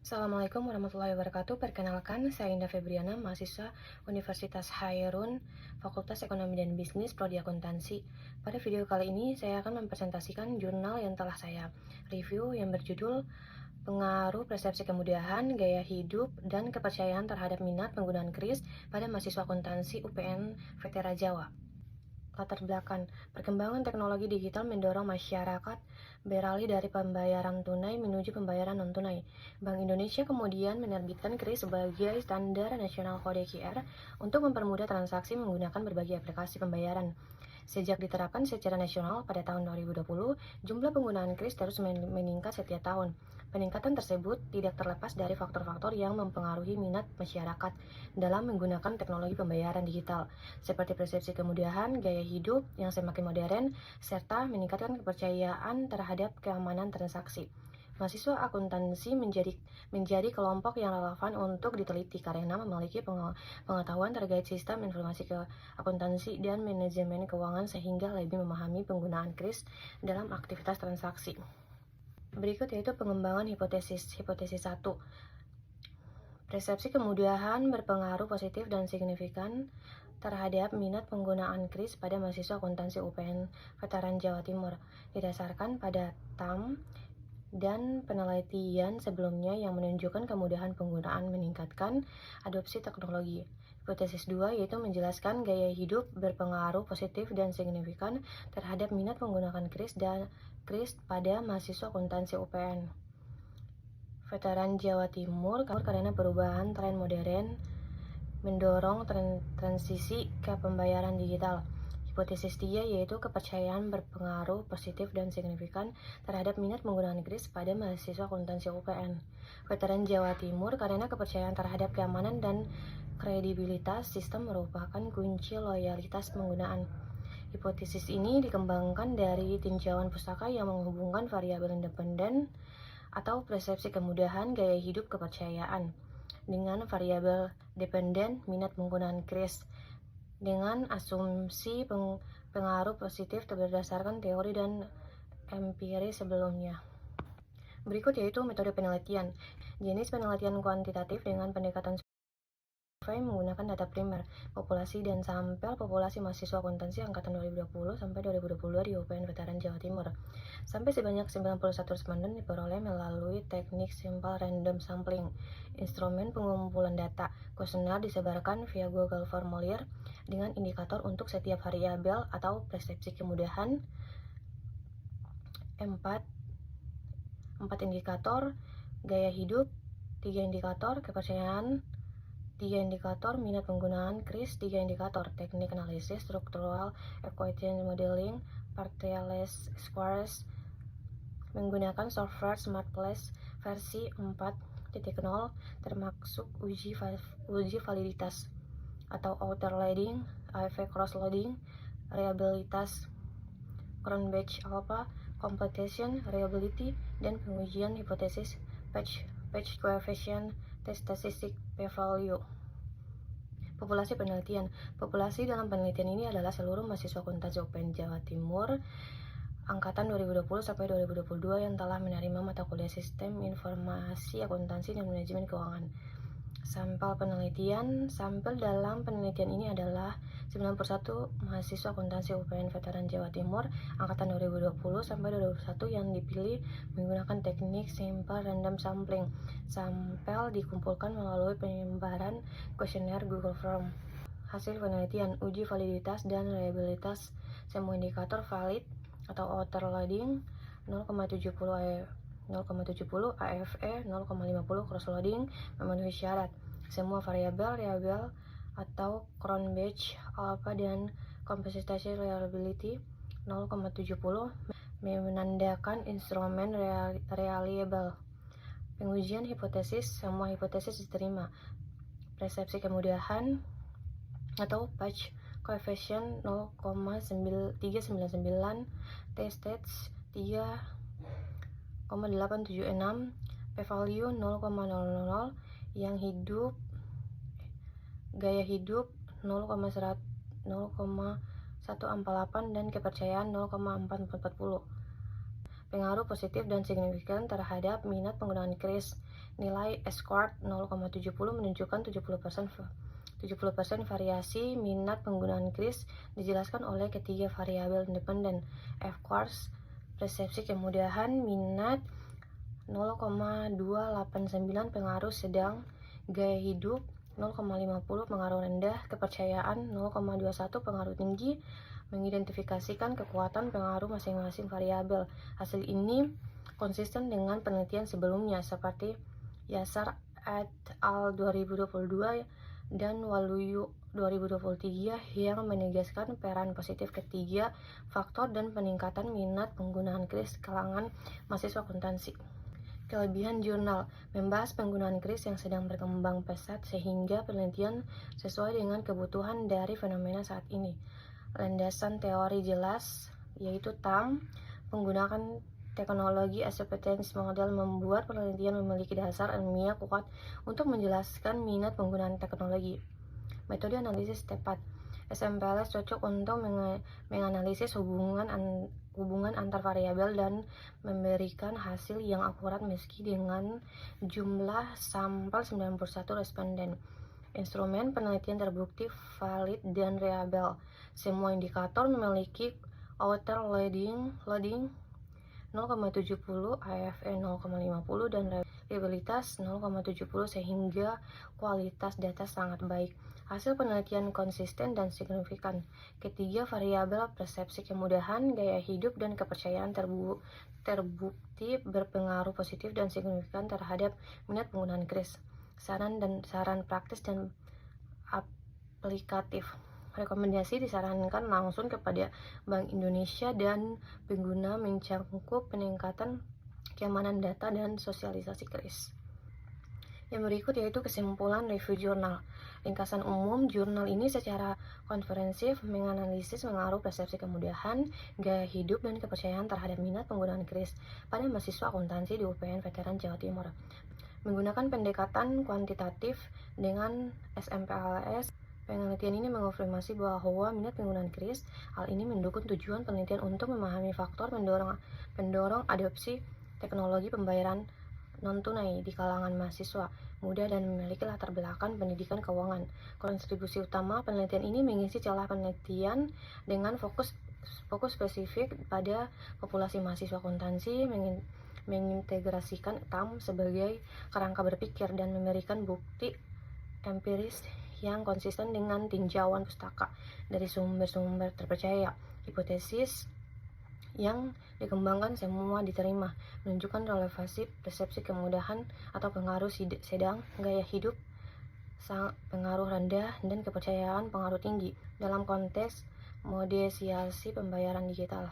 Assalamualaikum warahmatullahi wabarakatuh. Perkenalkan, saya Indah Febriana, mahasiswa Universitas Hairun, Fakultas Ekonomi dan Bisnis, Prodi Akuntansi. Pada video kali ini, saya akan mempresentasikan jurnal yang telah saya review yang berjudul Pengaruh Persepsi Kemudahan, Gaya Hidup, dan Kepercayaan Terhadap Minat Penggunaan KRIS pada Mahasiswa Akuntansi UPN Veteran Jawa. Latar belakang, perkembangan teknologi digital mendorong masyarakat beralih dari pembayaran tunai menuju pembayaran non-tunai. Bank Indonesia kemudian menerbitkan KRIS sebagai standar nasional kode QR untuk mempermudah transaksi menggunakan berbagai aplikasi pembayaran. Sejak diterapkan secara nasional pada tahun 2020, jumlah penggunaan KRIS terus meningkat setiap tahun. Peningkatan tersebut tidak terlepas dari faktor-faktor yang mempengaruhi minat masyarakat dalam menggunakan teknologi pembayaran digital, seperti persepsi kemudahan, gaya hidup yang semakin modern, serta meningkatkan kepercayaan terhadap keamanan transaksi. Mahasiswa akuntansi menjadi kelompok yang relevan untuk diteliti karena memiliki pengetahuan terkait sistem informasi akuntansi dan manajemen keuangan sehingga lebih memahami penggunaan KRIS dalam aktivitas transaksi. Berikut yaitu pengembangan hipotesis. Hipotesis 1. Persepsi kemudahan berpengaruh positif dan signifikan terhadap minat penggunaan KRIS pada mahasiswa akuntansi UPN Veteran Jawa Timur, didasarkan pada TAM dan penelitian sebelumnya yang menunjukkan kemudahan penggunaan meningkatkan adopsi teknologi. Hipotesis 2 yaitu menjelaskan gaya hidup berpengaruh positif dan signifikan terhadap minat menggunakan KRIS pada mahasiswa akuntansi UPN Veteran Jawa Timur karena perubahan tren modern mendorong transisi ke pembayaran digital. Hipotesis 3 yaitu kepercayaan berpengaruh positif dan signifikan terhadap minat menggunakan KRIS pada mahasiswa akuntansi UPN Veteran Jawa Timur karena kepercayaan terhadap keamanan dan kredibilitas sistem merupakan kunci loyalitas penggunaan. Hipotesis ini dikembangkan dari tinjauan pustaka yang menghubungkan variabel independen atau persepsi kemudahan gaya hidup kepercayaan dengan variabel dependen minat penggunaan KRIS dengan asumsi pengaruh positif berdasarkan teori dan empiris sebelumnya. Berikut yaitu metode penelitian. Jenis penelitian kuantitatif dengan pendekatan survei menggunakan data primer, populasi dan sampel populasi mahasiswa akuntansi angkatan 2020 sampai 2022 di UPN Veteran Jawa Timur. Sampai sebanyak 91 responden diperoleh melalui teknik simple random sampling. Instrumen pengumpulan data, kuesioner disebarkan via Google Formulir dengan indikator untuk setiap variabel atau persepsi kemudahan 4 indikator, gaya hidup 3 indikator, kepercayaan 3 indikator, minat penggunaan KRIS 3 indikator, teknik analisis struktural equation modeling, partialist squares menggunakan software SmartPlace versi 4.0 termasuk uji validitas atau outer loading, AFV cross loading, reliabilitas Cronbach alpha, computation reliability, dan pengujian hipotesis patch coefficient test statistic p-value. Populasi penelitian. Populasi dalam penelitian ini adalah seluruh mahasiswa akuntansi UPN Jawa Timur angkatan 2020 sampai 2022 yang telah menerima mata kuliah Sistem Informasi Akuntansi dan Manajemen Keuangan. Sampel dalam penelitian ini adalah 91 mahasiswa akuntansi UPN Veteran Jawa Timur angkatan 2020 sampai 2021 yang dipilih menggunakan teknik simple random sampling. Sampel dikumpulkan melalui penyebaran kuesioner Google Form. Hasil penelitian, uji validitas dan reliabilitas semua indikator valid atau outer loading 0,70 AFE 0,50 cross loading memenuhi syarat. Semua variabel atau Cronbach alpha dan computation reliability 0,70 menandakan instrumen reliable. Pengujian hipotesis, semua hipotesis diterima. Persepsi kemudahan atau patch coefficient 0,399, t-stats 3,876, p-value 0,000, gaya hidup 0,148 dan kepercayaan 0,440. pengaruh positif dan signifikan terhadap minat penggunaan kris. Nilai S-score 0,70 menunjukkan 70% variasi minat penggunaan kris dijelaskan oleh ketiga variabel independen. F-scores persepsi kemudahan minat 0,289 pengaruh sedang, gaya hidup 0,50 pengaruh rendah, kepercayaan 0,21 pengaruh tinggi. Mengidentifikasikan kekuatan pengaruh masing-masing variabel. Hasil ini konsisten dengan penelitian sebelumnya seperti Yasar et al. 2022 dan Waluyu 2023 yang menegaskan peran positif ketiga faktor dan peningkatan minat penggunaan kris kalangan mahasiswa akuntansi. Kelebihan jurnal membahas penggunaan kris yang sedang berkembang pesat sehingga penelitian sesuai dengan kebutuhan dari fenomena saat ini. Landasan teori jelas yaitu TAM menggunakan teknologi acceptance model membuat penelitian memiliki dasar ilmiah kuat untuk menjelaskan minat penggunaan teknologi. Metode analisis tepat SMPLS cocok untuk menganalisis hubungan antar variabel dan memberikan hasil yang akurat meski dengan jumlah sampel 91 responden. Instrumen penelitian terbukti valid dan reliable. Semua indikator memiliki outer loading 0,70, AFE 0,50 dan reliabilitas 0,70 sehingga kualitas data sangat baik. Hasil penelitian konsisten dan signifikan. Ketiga variabel persepsi kemudahan, gaya hidup, dan kepercayaan terbukti berpengaruh positif dan signifikan terhadap minat penggunaan kris. Saran praktis dan aplikatif. Rekomendasi disarankan langsung kepada Bank Indonesia dan pengguna mencangkup peningkatan keamanan data dan sosialisasi kris. Yang berikut yaitu kesimpulan review jurnal. Ringkasan umum, jurnal ini secara komprehensif menganalisis pengaruh persepsi kemudahan, gaya hidup, dan kepercayaan terhadap minat penggunaan kris pada mahasiswa akuntansi di UPN Veteran Jawa Timur. Menggunakan pendekatan kuantitatif dengan SMPLS, penelitian ini mengonfirmasi bahwa minat penggunaan kris. Hal ini mendukung tujuan penelitian untuk memahami faktor pendorong adopsi teknologi pembayaran non-tunai di kalangan mahasiswa muda dan memiliki latar belakang pendidikan keuangan. Kontribusi utama penelitian ini mengisi celah penelitian dengan fokus spesifik pada populasi mahasiswa akuntansi, mengintegrasikan TAM sebagai kerangka berpikir, dan memberikan bukti empiris yang konsisten dengan tinjauan pustaka dari sumber-sumber terpercaya. Hipotesis yang dikembangkan semua diterima, menunjukkan relevansi persepsi kemudahan atau pengaruh sedang, gaya hidup pengaruh rendah, dan kepercayaan pengaruh tinggi dalam konteks modernisasi pembayaran digital.